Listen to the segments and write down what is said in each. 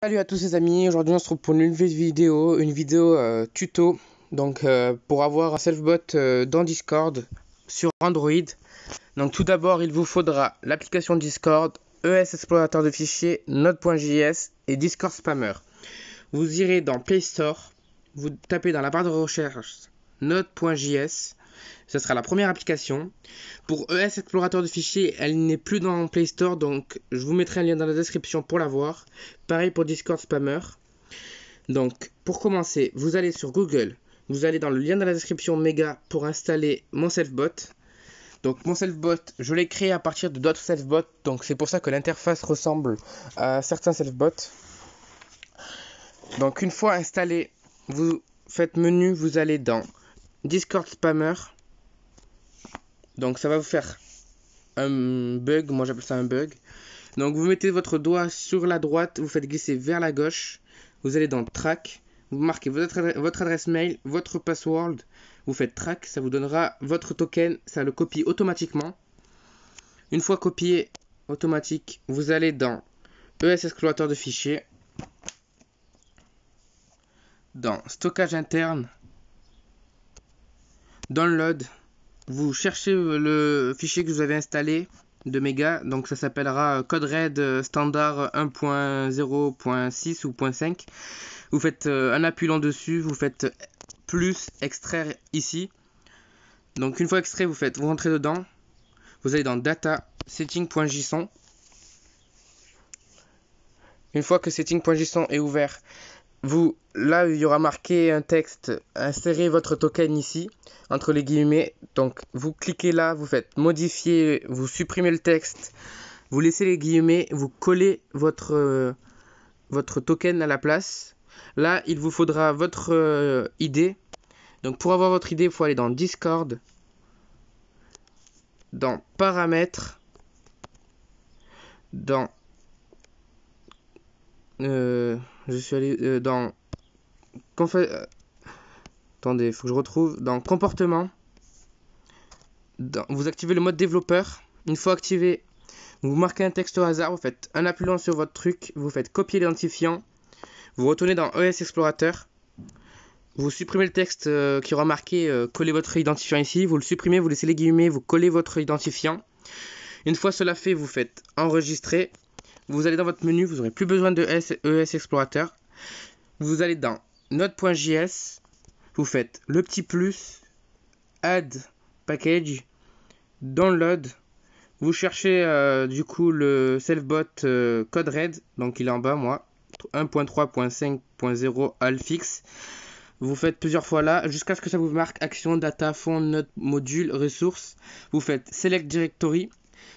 Salut à tous les amis, aujourd'hui on se retrouve pour une nouvelle vidéo, tuto pour avoir un self-bot dans Discord sur Android. Donc tout d'abord il vous faudra l'application Discord, ES Explorateur de fichiers, Node.js et Discord Spammer. Vous irez dans Play Store, vous tapez dans la barre de recherche Node.js. Ce sera la première application. Pour ES Explorateur de fichiers, elle n'est plus dans Play Store, donc je vous mettrai un lien dans la description pour la voir. Pareil pour Discord Spammer. Donc, pour commencer, vous allez sur Google, vous allez dans le lien dans la description méga pour installer mon self-bot. Donc, mon self-bot, je l'ai créé à partir de d'autres self-bots, donc c'est pour ça que l'interface ressemble à certains self-bots. Donc, une fois installé, vous faites menu, vous allez dans Discord Spammer. Donc ça va vous faire un bug, moi j'appelle ça un bug. Donc vous mettez votre doigt sur la droite, vous faites glisser vers la gauche, vous allez dans track, vous marquez votre adresse mail, votre password, vous faites track, ça vous donnera votre token, ça le copie automatiquement. Une fois copié automatique, vous allez dans ES Explorateur de fichiers, dans stockage interne, download. Vous cherchez le fichier que vous avez installé de méga, donc ça s'appellera CodeRed standard 1.0.6 ou 0.5. Vous faites un appui long dessus, vous faites plus extraire ici. Donc une fois extrait, vous rentrez dedans, vous allez dans data setting.json. Une fois que setting.json est ouvert, là il y aura marqué un texte, insérez votre token ici entre les guillemets. Donc vous cliquez là, vous faites modifier, vous supprimez le texte, vous laissez les guillemets, vous collez votre token à la place. Là il vous faudra votre ID. Donc pour avoir votre ID, il faut aller dans Discord, dans paramètres, dans je suis allé dans attendez, il faut que je retrouve. Dans comportement, vous activez le mode développeur. Une fois activé, vous marquez un texte au hasard, vous faites un appuyant sur votre truc, vous faites copier l'identifiant, vous retournez dans ES Explorateur, vous supprimez le texte qui aura marqué coller votre identifiant ici, vous le supprimez, vous laissez les guillemets, vous collez votre identifiant. Une fois cela fait, vous faites enregistrer. Vous allez dans votre menu, vous n'aurez plus besoin de ES Explorateur. Vous allez dans Node.js, vous faites le petit plus, add package, download. Vous cherchez du coup le self-bot CodeRed, donc il est en bas, moi, 1.3.5.0 alfix. Vous faites plusieurs fois là, jusqu'à ce que ça vous marque action, data, fond, note, module, ressources. Vous faites select directory,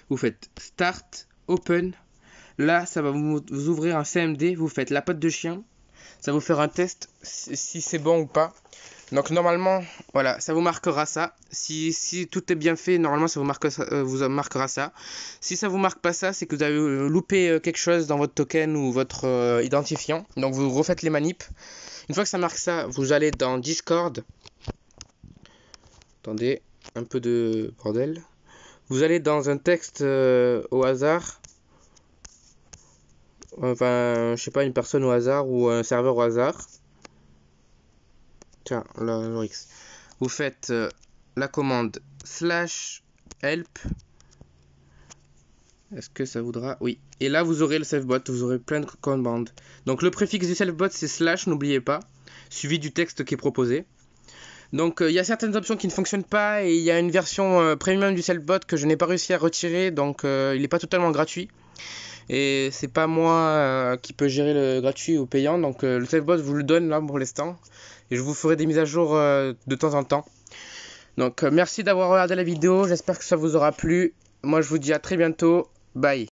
vous faites start, open. Là, ça va vous ouvrir un CMD, vous faites la patte de chien. Ça va vous faire un test si c'est bon ou pas. Donc normalement, voilà, ça vous marquera ça. Si tout est bien fait, normalement ça vous marquera ça. Si ça vous marque pas ça, c'est que vous avez loupé quelque chose dans votre token ou votre identifiant. Donc vous refaites les manips. Une fois que ça marque ça, vous allez dans Discord. Attendez, un peu de bordel. Vous allez dans un texte au hasard. Enfin, je sais pas, une personne au hasard ou un serveur au hasard. Tiens, l'Orix. Vous faites la commande /help. Est-ce que ça voudra? Oui. Et là, vous aurez le self-bot, vous aurez plein de commandes. Donc, le préfixe du self-bot, c'est /, n'oubliez pas, suivi du texte qui est proposé. Donc, il y a certaines options qui ne fonctionnent pas et il y a une version premium du self-bot que je n'ai pas réussi à retirer, donc il n'est pas totalement gratuit. Et c'est pas moi qui peut gérer le gratuit ou payant, donc le self-bot vous le donne là pour l'instant. Et je vous ferai des mises à jour de temps en temps. Donc merci d'avoir regardé la vidéo, j'espère que ça vous aura plu. Moi je vous dis à très bientôt, bye.